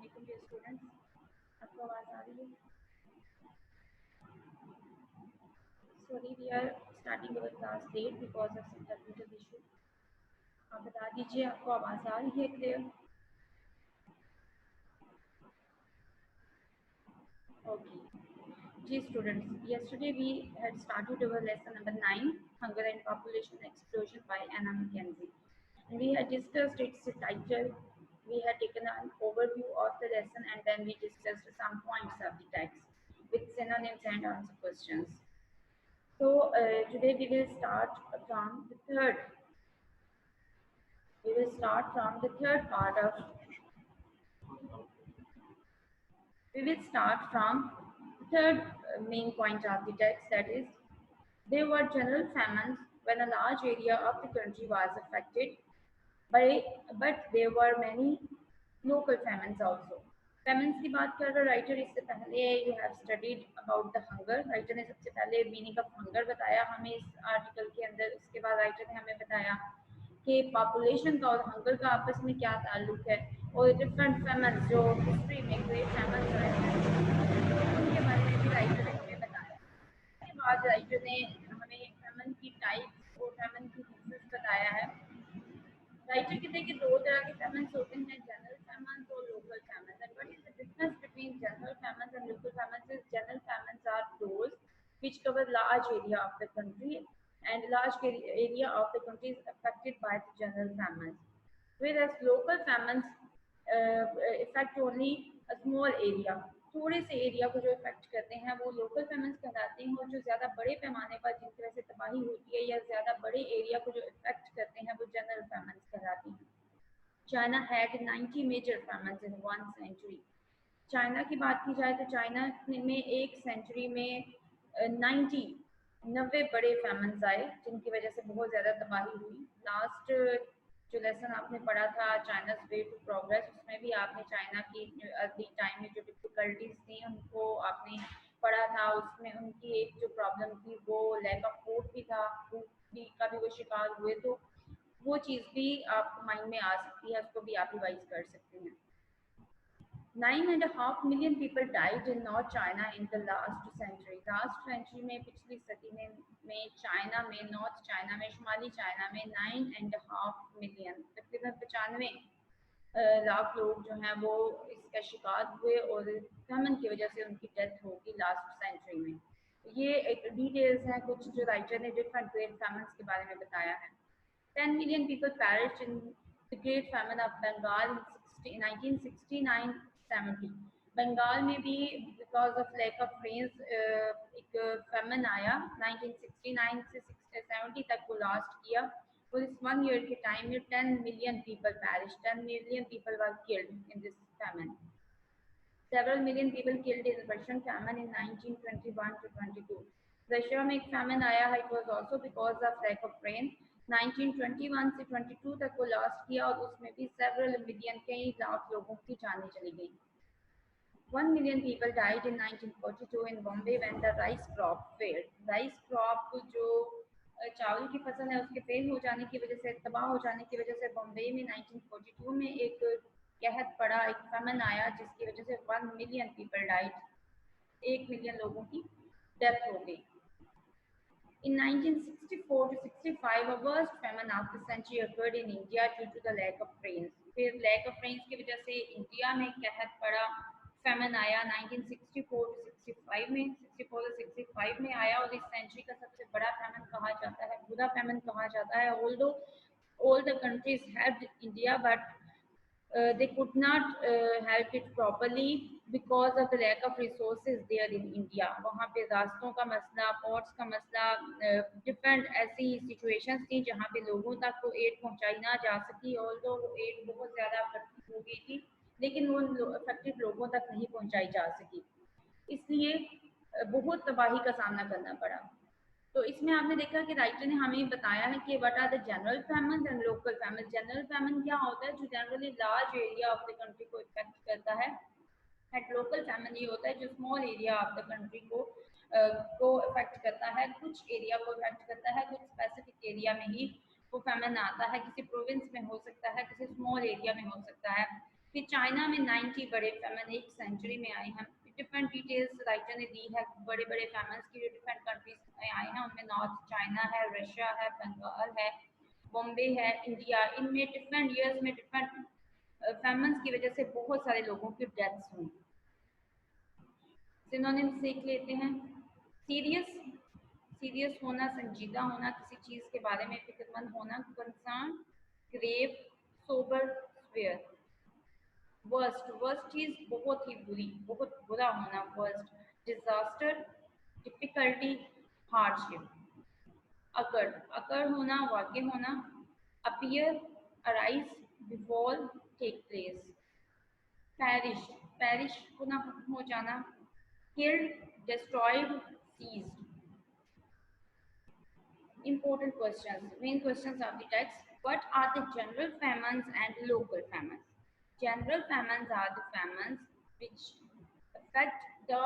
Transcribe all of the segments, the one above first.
वालेकुम dear students, आपको आवाज़ आ रही है? Sorry we are starting our class late because of some technical issue. आप बता दीजिए आपको आवाज़ आ रही है क्लियर? ओके जी students, yesterday we had started our lesson number 9, hunger and population explosion by Anna Mackenzie. And we had discussed its title, we had taken an overview of the lesson, and then we discussed some points of the text with synonyms and answer questions. So today we will start from the third. We will start from the third part of. We will start from the third main point of the text, that is, there were general famines when a large area of the country was affected, but there were many local famines also. Famines की बात कर रहा writer, इससे पहले you have studied about the hunger. Writer ने सबसे पहले meaning of hunger बताया हमें इस आर्टिकल के अंदर। उसके बाद राइटर ने हमें बताया कि पॉपुलेशन का और हंगर का आपस में क्या ताल्लुक है, और डिफरेंट फेमन्स जो हिस्ट्री में ग्रेट फेमन्स रहे हैं उनके बारे में भी राइटर ने हमें बताया। उसके बाद राइटर ने हमें फेमन की टाइप्स और फेमन की डिजीज बताया है। राइटर कहते हैं कि दो तरह के फेमन्स होते हैं, जनरल फेमन्स और local famines. And what is the difference between general famines and local famines? Is general famines are those which cover large area of the country, and large area of the country is affected by the general famines, whereas local famines affect only a small area. थोड़े से area को जो effect करते हैं वो local फेमन्स कहलाते हैं, और जो ज़्यादा बड़े पैमाने पर जिनकी वजह से तबाही होती है या ज़्यादा बड़े एरिया को जो इफेक्ट करते हैं वो जनरल फेमन्स कहलाते हैं। China had 90 major famines in 1 century. China की बात की जाए तो चाइना में एक सेंचुरी में 90 बड़े फेमन्स आए जिनकी वजह से बहुत ज़्यादा तबाही हुई। लास्ट जो लेसन आपने पढ़ा था चाइना's वे टू प्रोग्रेस, उसमें भी आपने चाइना की अर्ली टाइम में जो डिफिकल्टीज थी उनको आपने पढ़ा था। उसमें उनकी एक जो प्रॉब्लम थी वो लैक ऑफ फूड भी था, फूड का भी वो शिकार हुए, तो वो चीज़ भी आपको माइंड में आ सकती है, उसको भी आप रिवाइज कर सकते हैं। 9.5 million people died in North China in the last century. Last century में, पिछली सदी में चाइना में, नॉर्थ चाइना में, शुमाली चाइना में 9.5 मिलियन, तकरीबन 95 लाख लोग जो हैं वो इसका शिकार हुए और फेमन की वजह से उनकी डेथ होगी लास्ट सेंचुरी में। ये एक डिटेल्स हैं कुछ जो राइटर ने डिफरेंट ग्रेट फेमन्स के बारे में बताया है। 10 million people perished in the Great Famine of Bengal in 1969-70। Bengal में भी because of lack of rains एक फेमन आया 1969 से 70 तक वो लास्ट किया, और इस 1 ईयर के टाइम में 10 million people perished, 10 million people were killed in this famine. Several million people killed in Russian famine in 1921 to 22. Russia में एक famine आया है, it was also because of lack of rain. 1921 से 22 तक वो last किया, और उसमें भी several million, कई लाख लोगों की जानें चली गई। 1 million people died in 1942 in Bombay when the rice crop failed. Rice crop जो चावल की फसल है उसके फेल हो जाने की वजह से, तबाह हो जाने की वजह से बॉम्बे में 1942 में एक कहत पड़ा, एक फेमन आया जिसकी वजह से 1 million people died, 1 मिलियन लोगों की डेथ हो गई। In 1964 to 65, a worst famine of the century occurred in India due to the lack of rains. फिर lack of rains की वजह से इंडिया में कहत पड़ा, फेमन आया 1964 to 65 में, 64 से 65 में आया, और इस सेंचुरी का सबसे बड़ा फेमन कहा जाता है, बुरा फेमन कहा जाता है। Although all the countries helped India, but they could not help it properly because of the lack of resources there in India. वहाँ पे रास्तों का मसला, पोर्ट्स का मसला, डिफरेंट ऐसी सिचुएशंस थी जहाँ पे लोगों तक वो एड पहुँचाई ना जा सकी, और वो एड बहुत ज़्यादा अफेक्टेड हो गई थी, लेकिन वो अफेक्टेड लोगों तक नहीं पहुँचाई जा सकी, इसलिए बहुत तबाही का सामना करना पड़ा। तो इसमें आपने देखा कि राइटर ने हमें बताया है कि what are the general famine and local famine. General famine क्या होता है? जो generally large area of the country को इफेक्ट करता है, एंड लोकल फेमन ये होता है जो small area of the country को इफेक्ट करता है, कुछ एरिया को इफेक्ट करता है, कुछ स्पेसिफिक एरिया में ही वो फेमन आता है, किसी प्रोविंस में हो सकता है, किसी स्मॉल एरिया में हो सकता है। फिर चाइना में 90 बड़े फेमन एक सेंचुरी में आए हैं। डिफरेंट डिटेल्स राइटर ने दी है बड़े बड़े फेमन्स की जो डिफरेंट कंट्रीज में आए हैं, उनमें नॉर्थ चाइना है, रशिया है, बंगाल है, बॉम्बे है, इंडिया। इनमें डिफरेंट ईयर्स में डिफरेंट फेमन्स की वजह से बहुत सारे लोगों की डेथ्स हुई। सिनोनिम सीख लेते हैं। सीरियस, सीरियस होना, संजीदा होना, किसी चीज के बारे में फिक्रमंद होना। Concern, grave, sober, severe. Worst, worst चीज बहुत ही बुरी, बहुत बुरा होना, worst. Disaster, difficulty, hardship. Occur, occur होना, वाक़ होना। Appear, arise, befall, take place. Perish, perish होना, खत्म हो जाना। Killed, destroyed, ceased. Important questions. Main questions of the text. What are the general famines and local famines? General famines are the famines which affect the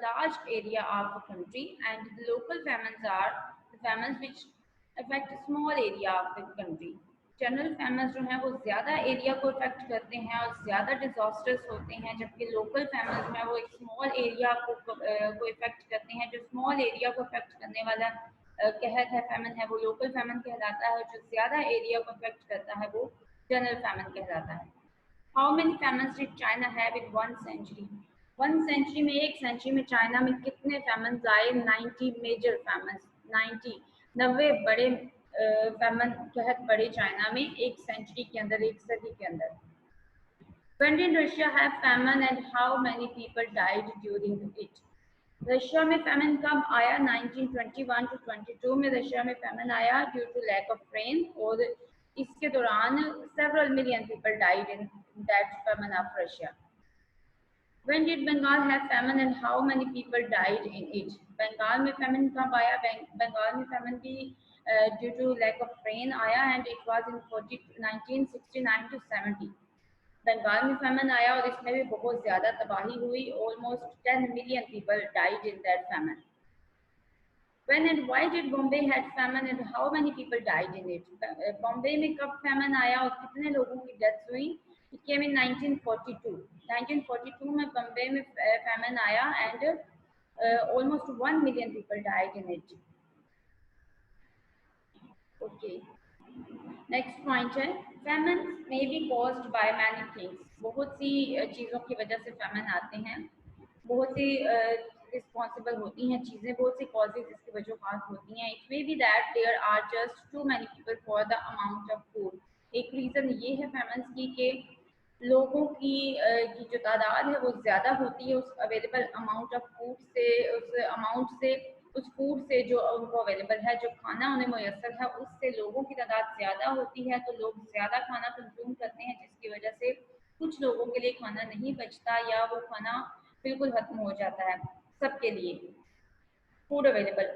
large area of the country, and the local famines are the famines which affect a small area of the country. General famous जो है वो ज़्यादा area को effect करते हैं और ज़्यादा disasters होते हैं, जबकि लोकल फेमस जो है वो एक स्मॉल एरिया को इफेक्ट करते हैं। जो स्मॉल एरिया को इफेक्ट करने वाला कहर है, फेमन है, वो लोकल फेमन कहलाता है। जो ज़्यादा एरिया को इफेक्ट करता है वो जनरल फेमन कहलाता है। How many famines did China have in 1 century? 1 century में, एक सेंचुरी में चाइना में कितने फेमन्स आए? 90 मेजर फेमन्स, 90 बड़े फेमन कहत पड़े चाइना में एक सेंचुरी के अंदर, एक सदी के अंदर। When did Russia have famine and how many people died during it? Russia में फेमन कब आया? 1921 to 22 में रशिया में फेमन आया due to lack of rain, और इसके दौरान several million people died in that famine of Russia. When did Bengal have famine and how many people died in it? Bengal में फेमन कब आया? बंगाल में फेमन भी due to lack of rain आया and it was in 1969 to 70। Bengal में famine आया और इसमें भी बहुत ज़्यादा तबाही हुई। Almost 10 million people died in that famine. When and why did Bombay had famine and how many people died in it? Bombay में कब फेमन आया और कितने लोगों की डेथ हुई? It came in 1942. 1942 में बॉम्बे में फेमन आया and almost 1 million people died in it. Okay. Next point है, famine may be caused by many things. बहुत सी चीज़ों की वजह से फेमन आते हैं, बहुत सी रिस्पॉन्सिबल होती हैं चीज़ें, बहुत सी कॉजेज इसकी वजूहत होती हैं। It may be that there are just too many people for the amount of food. एक रीज़न ये है फेमन्स की कि लोगों की जो तादाद है वो ज़्यादा होती है उस अवेलेबल अमाउंट ऑफ फूड से, उस अमाउंट से, उस फूड से जो उनको अवेलेबल है, जो खाना उन्हें मुयसर है, उससे लोगों की तादाद ज़्यादा होती है, तो लोग ज़्यादा खाना कंज्यूम करते हैं, जिसकी वजह से कुछ लोगों के लिए खाना नहीं बचता या वो खाना बिल्कुल खत्म हो जाता है सबके लिए। Food available,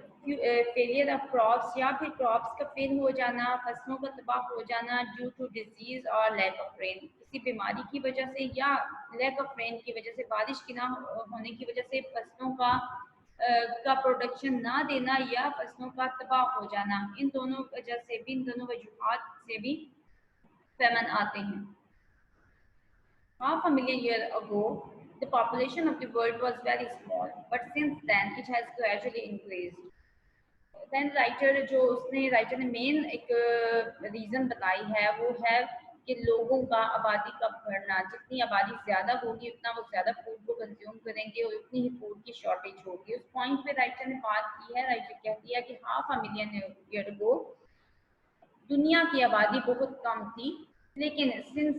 failure of crops या फिर क्रॉप्स का फेल हो जाना, फसलों का तबाह हो जाना ड्यू टू डिजीज और लैक ऑफ रेन, किसी बीमारी की वजह से या लैक ऑफ रेन की वजह से, बारिश की ना होने की वजह से फसलों का प्रोडक्शन ना देना या फसलों का तबाह हो जाना। इन दोनों वजह से भी, इन दोनों वजूहात से भी फेमन आते हैं। Half a million years ago, the population of the world was very small, but since then it has gradually increased. Then writer ने मेन एक रीज़न बताई है वो है कि लोगों का आबादी का बढ़ना। जितनी आबादी ज़्यादा होगी उतना वो ज़्यादा फूड को कंज्यूम करेंगे और उतनी ही फूड की शॉर्टेज होगी। उस पॉइंट पे राइटर ने बात की है। राइटर कहती है कि half a million year ago दुनिया की आबादी बहुत कम थी, लेकिन since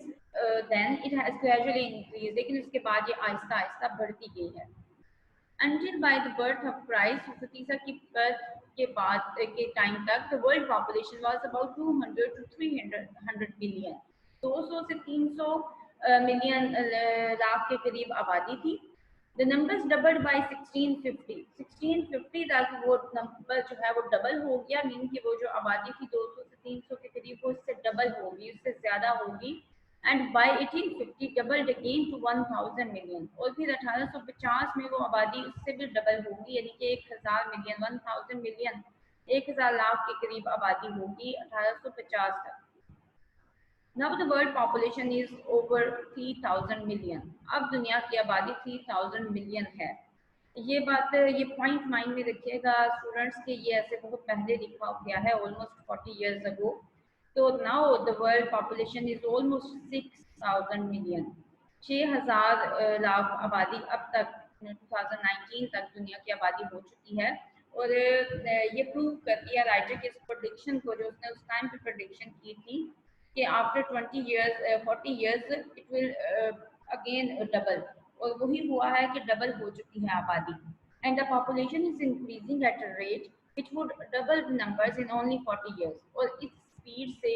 then it has gradually increase, लेकिन उसके बाद ये आहिस्ता आहिस्ता बढ़ती गई है। Until by the birth of Christ, ईसा की बर्थ के बाद के टाइम तक the world population was about 200 to 300 billion. 200 से 300 मिलियन लाख के करीब आबादी थी। The numbers doubled by 1650. 1650 तक वो नंबर जो है वो डबल हो गया, मीन कि वो जो आबादी थी 200 से 300 के करीब वो इससे डबल होगी, उससे ज़्यादा होगी। And by 1850 doubled again to 1000 million, और फिर 1850 में वो आबादी उससे भी डबल होगी, यानी कि 1000 मिलियन, 1000 मिलियन, 1000 लाख के करीब आबादी होगी 1850 तक। Now the world population is over 3000 million. अब दुनिया की आबादी 3000 मिलियन है। ये बात, ये पॉइंट माइंड में रखिएगा स्टूडेंट्स के, ये ऐसे बहुत पहले लिखा गया है, ऑलमोस्ट 40 ईयर्स अगो। तो now the world population is almost 6000 million. 6000 lakh आबादी अब तक 2019 तक दुनिया की आबादी हो चुकी है। और ये प्रूव करती है राइटर की इस प्रोडिक्शन को, जो उसने उस टाइम पे प्रोडिक्शन की थी कि after 20 years 40 years it will again double. और वही हुआ है कि डबल हो चुकी है आबादी। And the population is increasing at a rate which would double numbers in only 40 years. और इस स्पीड से,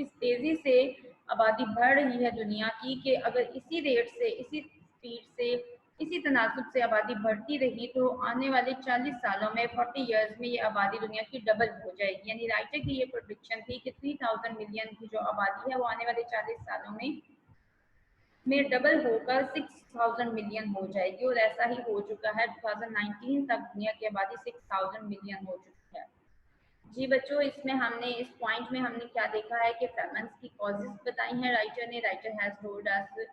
इस तेज़ी से आबादी बढ़ रही है दुनिया की कि अगर इसी रेट से, इसी स्पीड से, इसी तनासब से आबादी बढ़ती रही तो आने वाले 40 सालों में, 40 ईयर्स में, ये आबादी दुनिया की डबल हो जाएगी। यानी राइटर की ये प्रोडिक्शन थी कि 3000 मिलियन की जो आबादी है वो आने वाले 40 सालों में डबल होकर 6000 मिलियन हो जाएगी। और ऐसा ही हो चुका है। 2019 तक दुनिया की आबादी 6000 मिलियन हो चुकी है। जी बच्चों, इसमें हमने, इस पॉइंट में हमने क्या देखा है कि फेमन्स की कॉजेज बताई हैं राइटर ने। Writer has told us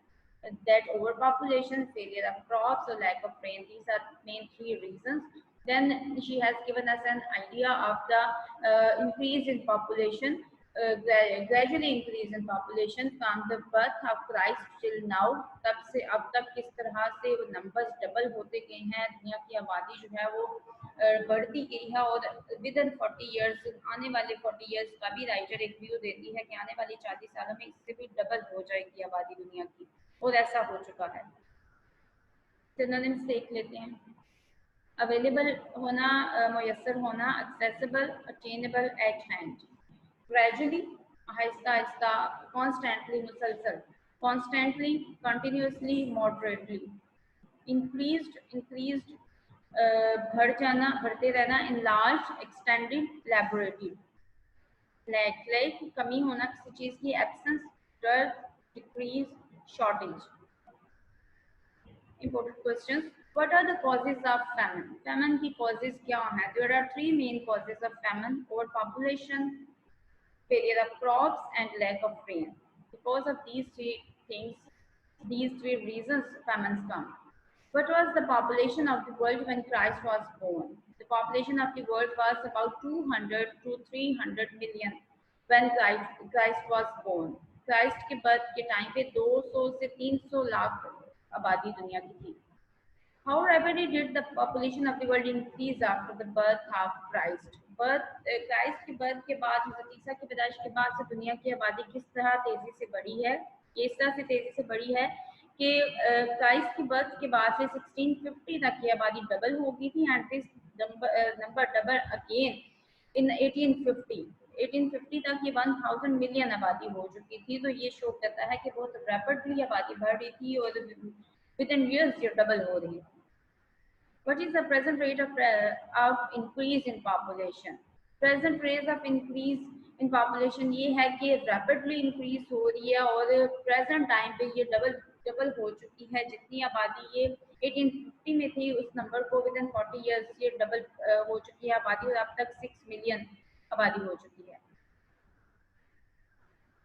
that overpopulation, failure of crops, or lack of rain, these are main three reasons. Then she has given us an idea of the increase in population, gradually increase in population from the birth of Christ till now, तब से अब तक किस तरह से वो numbers double होते गए हैं, दुनिया की आबादी जो है वो बढ़ती गई है। और विद इन 40 ईयर्स, आने वाले 40 ईयर्स का भी राइटर एक व्यू देती है कि आने वाले 40 सालों में इससे भी डबल हो जाएगी आबादी दुनिया की। और ऐसा हो चुका है। सिनोनिम्स देख लेते हैं। अवेलेबल होना, मुयसर होना, accessible, attainable, eight hand. Gradually, Aahista Aahista, constantly, मुसलसल, constantly, continuously, moderately. Increased, increased, बढ़ जाना, बढ़ते रहना। Enlarge, extended, लैबोरेटिव। लाइक कमी होना किसी चीज़ की, एब्सेंस, डर, decrease, shortage. Important questions. What are the causes of famine? Famine की causes क्या हैं? There are three main causes of famine: overpopulation, failure of crops, and lack of rain. Because of these three things, these three reasons, famines come. What was the population of the world when Christ was born? The population of the world was about 200 to 300 million when Christ was born. Christ के birth के time पे 200 से 300 लाख आबादी दुनिया की थी। How rapidly did the population of the world increase after the birth of Christ? Christ के birth के बाद, हज़रत ईसा की पैदाइश के बाद से दुनिया की आबादी किस तरह तेजी से बढ़ी है? ये इस तरह से तेजी से बढ़ी है कि क्राइस्ट की बर्थ के बाद से 1650 तक की आबादी डबल हो गई थी। And this number double again in 1850। 1850 तक ये 1000 मिलियन आबादी हो चुकी थी। तो ये शो करता है कि बहुत रैपिडली आबादी बढ़ रही थी और विद इन ईयर्स ये डबल हो रही थी। What is the present rate of increase in population? Present rate of increase in population ये है कि rapidly increase हो रही है और present time पे ये डबल हो चुकी है। जितनी आबादी ये 1850 में थी उस नंबर को विद इन 40 years ये डबल हो चुकी है आबादी और अब तक 6 मिलियन आबादी हो चुकी है।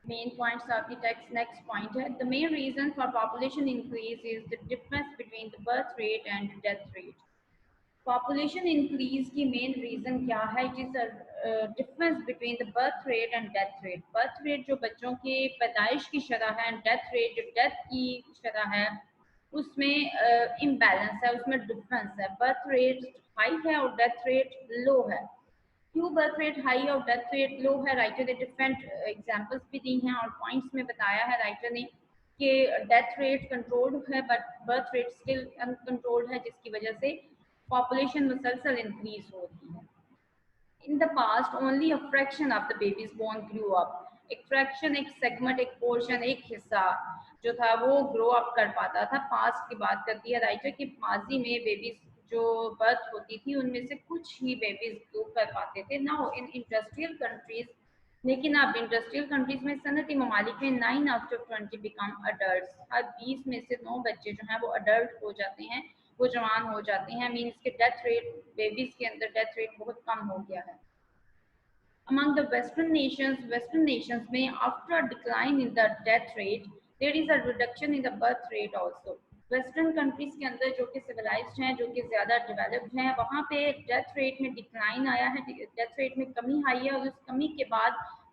Main points of the text. Next point है, the main reason for population increase is the difference between the birth rate and death rate. Population increase की मेन रीज़न क्या है? It is difference between the birth rate and death rate. Birth rate जो बच्चों की पैदाइश की शरह है, डेथ रेट जो डेथ की शरह है, उसमें इम्बैलेंस है, उसमें डिफरेंस है। बर्थ रेट हाई है और डेथ रेट लो है। क्यों बर्थ रेट हाई और डेथ रेट लो है? राइटर ने डिफरेंट एग्जांपल्स भी दी हैं और पॉइंट्स में बताया है राइटर ने कि डेथ रेट कंट्रोल्ड है but birth rate still uncontrolled है, जिसकी वजह से पॉपुलेशन मुसलसल इंक्रीज हो रही है। In the past only a fraction of the babies born grew up. एक फ्रैक्शन, एक सेगमेंट, एक पोर्शन, एक हिस्सा जो था वो ग्रो अप कर पाता था। पास्ट की बात करती है राइटर कि माजी में बेबीज जो बर्थ होती थी उनमें से कुछ ही बेबीज ग्रो कर पाते थे। नाउ इन इंडस्ट्रियल कंट्रीज, लेकिन अब इंडस्ट्रियल कंट्रीज में, सनती ममालिक में 9 आउट ऑफ 20 बिकम अडल्ट। हर 20 में से 9 बच्चे जो हैं वो अडल्ट हो जाते हैं, वो जवान हो जाते हैं। मीन्स के डेथ रेट, बेबीज के अंदर डेथ रेट बहुत कम हो गया है। Among the Western nations में after a decline in the death rate, there is a reduction in the birth rate also. Western countries के अंदर जो कि सिविलाइज्ड हैं, जो कि ज़्यादा डेवलप्ड हैं, वहाँ पे डेथ रेट में डिक्लाइन आया है, डेथ रेट में कमी आई है, और उस कमी के बाद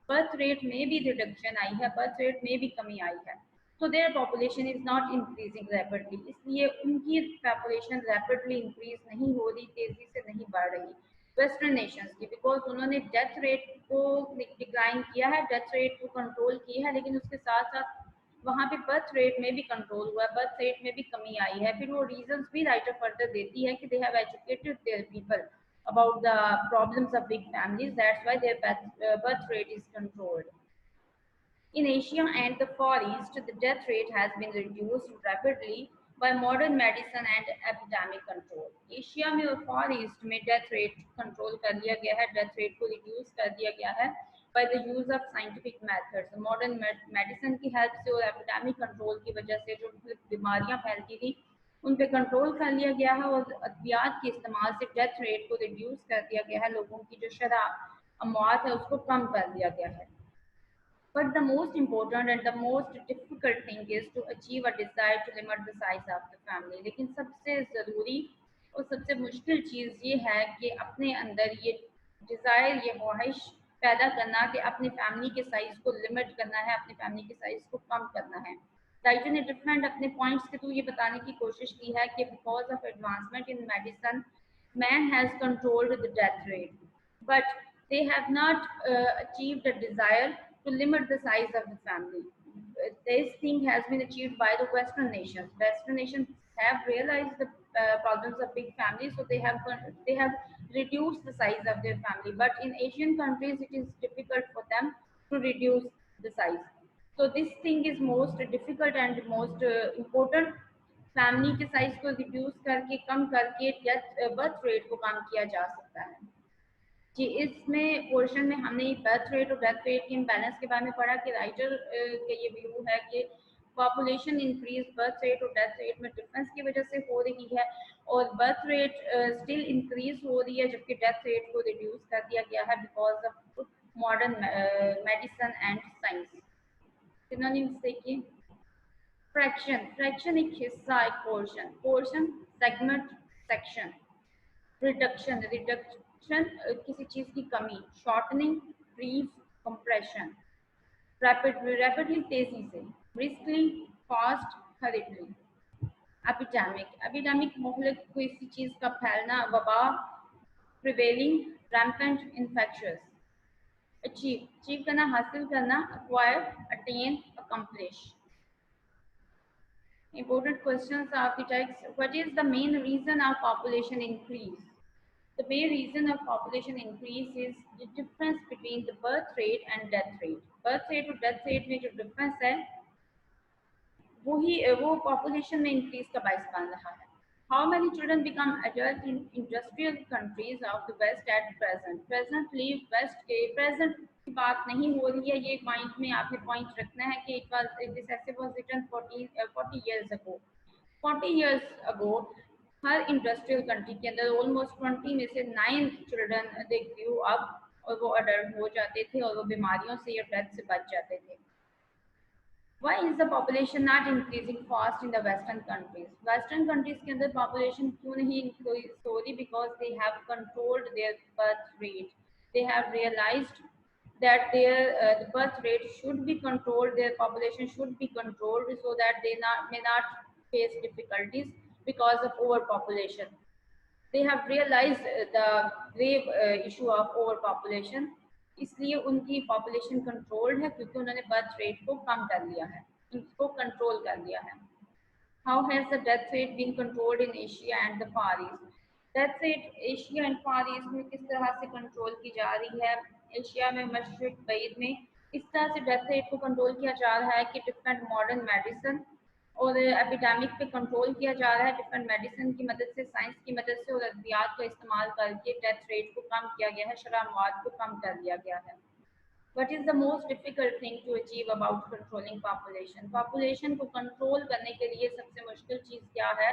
बर्थ रेट में भी रिडक्शन आई है, बर्थ रेट में भी कमी आई है. So their population is not increasing rapidly. इसलिए उनकी पॉपुलेशन रैपिडली इंक्रीज नहीं हो रही, तेजी से नहीं बढ़ रही वेस्टर्न नेशंस की, बिकॉज उन्होंने डेथ रेट को डिक्लाइन किया है, डेथ रेट को कंट्रोल किया है, लेकिन उसके साथ साथ वहाँ पे बर्थ रेट में भी कंट्रोल हुआ है, बर्थ रेट में भी कमी आई है. फिर वो रीजंस भी राइटर फर्दर देती है कि they have educated their people about the problems of big families, that's why their birth rate is controlled. In Asia and the Far East, the death rate has been reduced rapidly by modern medicine and epidemic control. Asia में और Far East में death rate control कर लिया गया है, death rate को reduce कर दिया गया है by the use of scientific methods. Modern medicine की help से और epidemic control की वजह से जो बीमारियां फैलती थी उन पे कंट्रोल कर लिया गया है, और अद्वियात के इस्तेमाल से डेथ रेट को रिड्यूस कर दिया गया है, लोगों की जो शरह अमवात है उसको कम कर दिया गया है. But the most important and the most difficult thing is to achieve a desire to limit the size of the family. लेकिन सबसे ज़रूरी और सबसे मुश्किल चीज़ ये है कि अपने अंदर ये डिज़ायर, ये ख्वाहिश पैदा करना कि अपनी फैमिली के साइज़ को लिमिट करना है, अपनी फैमिली के साइज़ को कम करना है. राइटर ने डिफरेंट अपने पॉइंट्स के थ्रू ये बताने की कोशिश की है कि because of advancement in medicine, man has controlled the death rate, but they have not achieved a desire to limit the size of the family. This thing has been achieved by the Western nations. Western nations have realized the problems of big families, so they have reduced the size of their family. But in Asian countries, it is difficult for them to reduce the size. So this thing is most difficult and most important. Family के size को reduce करके, कम करके death birth rate को कम किया जा सकता है. जी, इसमें पोर्शन में हमने बर्थ रेट और डेथ रेट के इम्बैलेंस के बारे में पढ़ा कि राइटर के ये व्यू है कि पॉपुलेशन इंक्रीज बर्थ रेट और डेथ रेट में डिफरेंस की वजह से हो रही है, और बर्थ रेट स्टिल इंक्रीज हो रही है, जबकि डेथ रेट को रिड्यूस कर दिया गया है because of modern medicine and science. Synonyms देखिए. फ्रैक्शन एक हिस्सा, एक पोर्शन सेगमेंट, सेक्शन. रिडक्शन किसी चीज की कमी, शॉर्टनिंग, ब्रीफ, कंप्रेशन. रैपिडली तेजी से, ब्रिस्कली फास्ट, हरिडली. एपिडेमिक मोहलक किसी चीज का फैलना, वबा. Prevailing, rampant, infectious. अचीव करना, हासिल करना, acquire, attain, accomplish. Important questions of the text. What is the main reason of population increase? The main reason of population increase is the difference between the birth rate and death rate. Birth rate और death rate में जो difference है वो population में increase का बायस बन रहा है. How many children become adult in industrial countries of the West at present? Presently West के present की बात नहीं हो रही है, ये पॉइंट में आपने पॉइंट रखना है कि this essay was written 40 years ago. 40 years ago her industrial country के अंदर ऑलमोस्ट 20 में से 9 चिल्ड्रन दे ग्रू अप, और वो अडल्ट हो जाते थे और वो बीमारियों से या डेथ से बच जाते थे. Why is the population not increasing fast in the Western countries? Western countries के अंदर population क्यों नहीं increase हो रही? Because they have controlled their birth rate. They have realized that their the birth rate should be controlled, their population should be controlled, so that they may not face difficulties because of overpopulation. They have realized the grave issue of overpopulation. इसलिए उनकी population controlled है क्योंकि उन्होंने birth rate को कम कर लिया है, उसको कंट्रोल कर लिया है. How has the death rate been controlled in Asia and the Far East? Death rate Asia and far east में किस तरह से कंट्रोल की जा रही है? एशिया में मशरिक बैद में इस तरह से डेथ रेट को कंट्रोल किया जा रहा है कि डिफरेंट मॉडर्न मेडिसिन और एपिडेमिक पे कंट्रोल किया जा रहा है, डिफरेंट मेडिसिन की मदद से, साइंस की मदद से और अद्वियात का इस्तेमाल करके डेथ रेट को कम किया गया है, शरह मौत को कम कर दिया गया है. What is the most difficult thing to achieve about controlling population? Population को कंट्रोल करने के लिए सबसे मुश्किल चीज़ क्या है?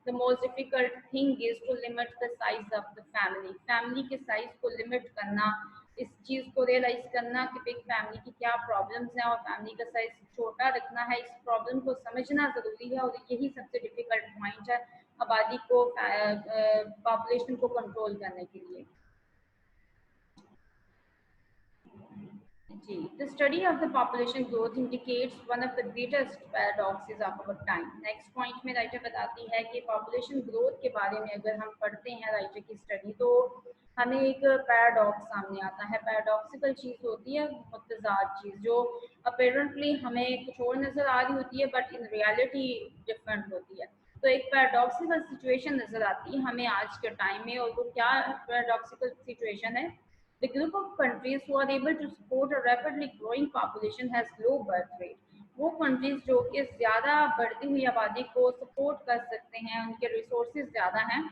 The most difficult thing is to limit the size of the family. Family के साइज को लिमिट करना इस चीज़ को रियलाइज करना कि बिग फैमिली की क्या प्रॉब्लम्स हैं और फैमिली का साइज छोटा रखना है, इस प्रॉब्लम को समझना ज़रूरी है और यही सबसे डिफिकल्ट पॉइंट है आबादी को, पॉपुलेशन को कंट्रोल करने के लिए। The study of the population growth indicates one of the greatest paradoxes of our time. Next point में राइटर बताती है कि पॉपुलेशन ग्रोथ के बारे में अगर हम पढ़ते हैं राइटर की स्टडी तो हमें एक पैराडॉक्स सामने आता है। पैराडॉक्सिकल चीज़ होती है मुतज़ाद चीज़, जो अपेरेंटली हमें कुछ और नज़र आ रही होती है बट इन रियलिटी डिफरेंट होती है। तो एक पैराडॉक्सिकल सिचुएशन नज़र आती है हमें आज के टाइम में, और वो क्या पैराडॉक्सिकल सिचुएशन है? The group of countries who are able to support a rapidly growing population has low birth rate. वो कंट्रीज जो कि ज़्यादा बढ़ती हुई आबादी को सपोर्ट कर सकते हैं, उनके रिसोर्सेज ज़्यादा हैं,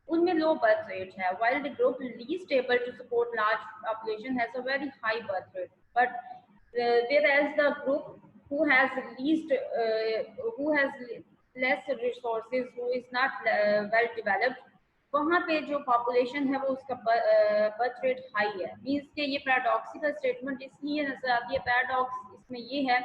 उनमें लो बर्थ रेट है। while the group least able to support large population has a very high birth rate, but whereas the group who has who has less resources, who is not well developed, वहाँ पे जो population है वो उसका birth rate high है। Means के ये paradoxical statement इसलिए नजर आती है। पैराडॉक्स इसमें ये है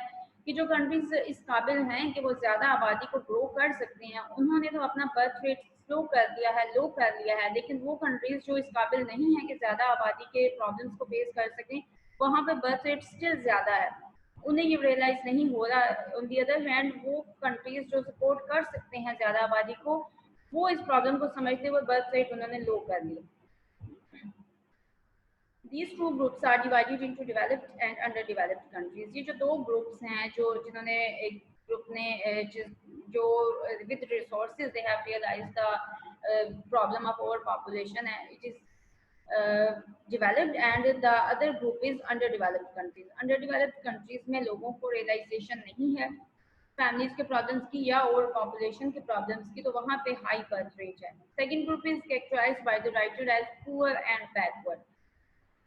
कि जो कंट्रीज इस काबिल हैं कि वो ज़्यादा आबादी को ग्रो कर सकते हैं, उन्होंने तो अपना बर्थ रेट स्लो कर दिया है, लो कर लिया है, लेकिन वो कंट्रीज जो इस काबिल नहीं है कि ज़्यादा आबादी के प्रॉब्लम्स को फेस कर सकें, वहाँ पे बर्थ रेट स्टिल ज़्यादा है, उन्हें ये रियलाइज नहीं हो रहा। ऑन दी अदर हैंड वो कंट्रीज जो सपोर्ट कर सकते हैं ज़्यादा आबादी को, वो इस प्रॉब्लम को समझते हुए बर्थ रेट उन्होंने लो कर ली। These two groups are divided into developed and underdeveloped countries. ये जो दो ग्रुप्स हैं, जो जिन्होंने एक ग्रुप ने जो with resources they have realized the problem of overpopulation, and it is developed, and the other group is underdeveloped countries. Underdeveloped countries में लोगों को realization नहीं है फैमिलीज के प्रॉब्लम्स की या ओवर पॉपुलेशन के प्रॉब्लम्स की, तो वहाँ पे हाई बर्थ रेट है। Second group is characterized by the writer as poor and backward.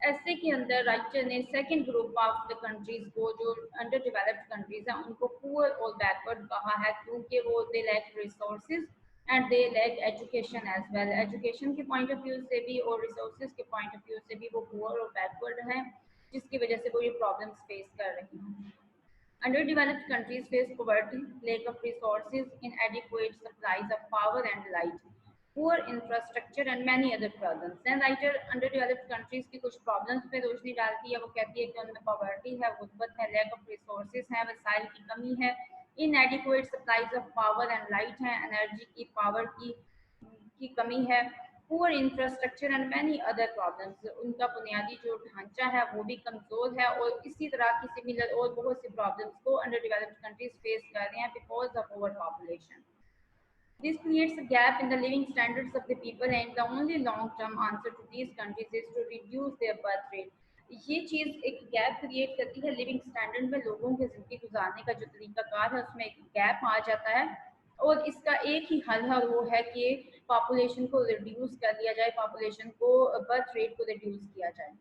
ऐसे के अंदर राइटर ने second group of the countries को, जो अंडर डेवलप्ड कंट्रीज हैं, उनको पुअर और बैकवर्ड कहा है, क्योंकि वो they lack resources and they lack education as well. Education के पॉइंट ऑफ व्यू से भी और रिसोर्सेज के पॉइंट ऑफ व्यू से भी वो पुअर और बैकवर्ड है, जिसकी वजह से वो ये प्रॉब्लम्स फेस कर रही हैं। Underdeveloped countries face poverty, lack of resources, inadequate supplies of power and light, poor infrastructure and many other problems. Then writer underdeveloped countries की कुछ problems पे रोशनी डालती है। वो कहती है कि उनमें poverty है, गुर्बत है, lack of resources है, वसाइल की कमी है, inadequate supplies of power and light है, energy की power की कमी है, poor infrastructure and many other problems. उनका बुनियादी जो ढांचा है वो भी कमज़ोर है, और इसी तरह की सिमिलर और बहुत सी प्रॉब्लम्स को अंडर डेवलप्ड कंट्रीज फेस कर रहे हैं because of over population. This creates a gap in the living standards of the people, and the only long-term answer to these countries is to reduce their birth rate. ये चीज़ एक gap create करती है living standard में, लोगों के ज़िंदगी गुजारने का जो तरीकाकार है उसमें एक गैप आ जाता है, और इसका एक ही हल है, वो है कि पॉपुलेशन को रिड्यूस कर दिया जाए, पॉपुलेशन को, बर्थ रेट को रिड्यूस किया जाए।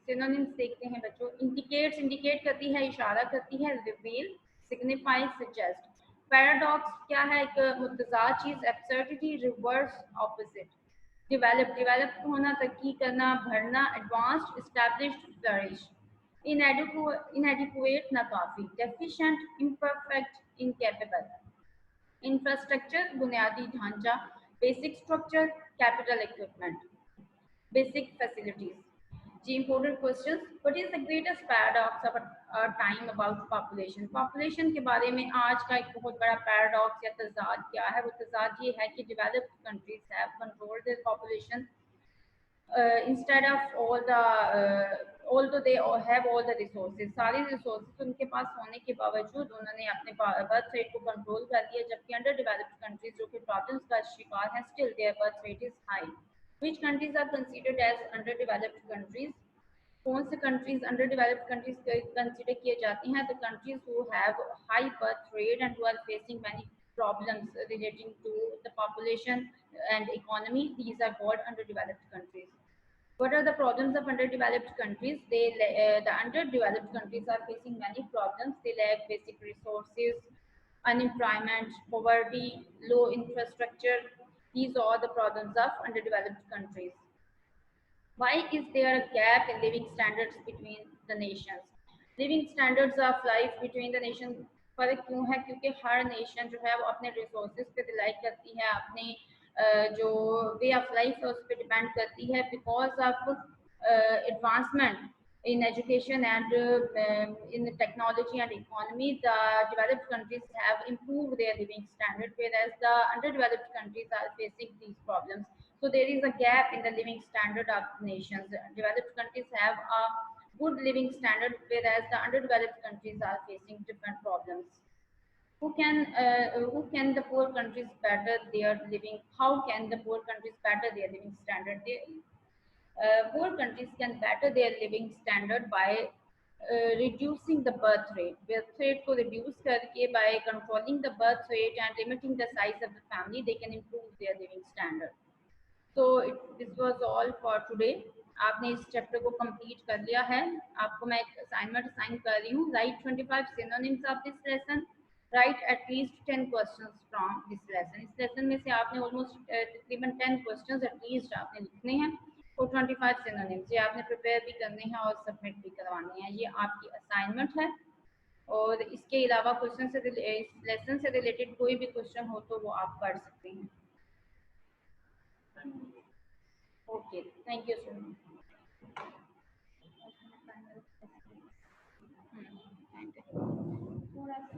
सिनोनिम्स देखते हैं बच्चों। इंडिकेट्स इंडिकेट करती है, इशारा करती है, रिवील, सिग्निफाई, सजेस्ट। पैराडॉक्स क्या है? एक मुतज़ाद चीज़, absurdity, reverse, opposite. Develop, develop होना, तरक्की करना, बढ़ना, एडवांस्ड, एस्टैब्लिश्ड, फ्लरिश। इनएडिक्वेट, नाकाफी, डेफिशिएंट, इम्परफेक्ट, इनकेपेबल। इंफ्रास्ट्रक्चर, बुनियादी ढांचा, basic structure, capital equipment, basic facilities. जी, important questions. What is the greatest paradox of time about population? Population के बारे में आज का एक बहुत बड़ा पैराडॉक्स या तजाद क्या है? वो तजाद ये है कि developed countries have controlled their population instead of although they have all the resources, सारी रिसोर्सेज उनके पास होने के बावजूद उन्होंने अपने बर्थ रेट को कंट्रोल कर दिया, जबकि अंडर डेवलप्ड कंट्रीज जो कि प्रॉब्लम्स का शिकार हैं, still their birth rate is high. Which countries are considered as underdeveloped countries? कौन से countries underdeveloped countries consider किए जाती हैं? The countries who have high birth rate and who are facing many problems relating to the population and economy, these are called underdeveloped countries. What are the problems of underdeveloped countries? The underdeveloped countries are facing many problems. They lack basic resources, unemployment, poverty, low infrastructure. These are the problems of underdeveloped countries. Why is there a gap in living standards between the nations? Living standards of life between the nation फर्क क्यों है? क्योंकि हर nation जो है वो अपने resources पे rely करती है, अपने जो वे ऑफ लाइफ है उस पर डिपेंड करती है. Because of advancement in education and in technology and economy, the developed countries have improved their living standard, whereas the underdeveloped countries are facing these problems. So there is a gap in the living standard of nations. Developed countries have a good living standard, whereas the underdeveloped countries are facing different problems. Who can the poor countries better their living? How can the poor countries better their living standard? Poor countries can better their living standard by reducing the birth rate. Birth rate को reduce करके by controlling the birth rate and limiting the size of the family, they can improve their living standard. So this was all for today. आपने इस chapter को complete कर लिया है. आपको मैं एक असाइनमेंट असाइन कर रही हूँ. Right 25 synonyms of this lesson. Right at least 10 questions from this lesson. इस लेसन में से आपने ऑलमोस्ट तकरीबन 10 क्वेश्चंस एटलीस्ट आपने लिखने हैं और 25 synonyms ये आपने प्रिपेयर भी करने हैं और सबमिट भी करवाने हैं. ये आपकी असाइनमेंट है. और इसके अलावा क्वेश्चन से इस लेसन से रिलेटेड कोई भी क्वेश्चन हो तो वो आप कर सकते हैं. Okay, thank you so much. And थोड़ा सा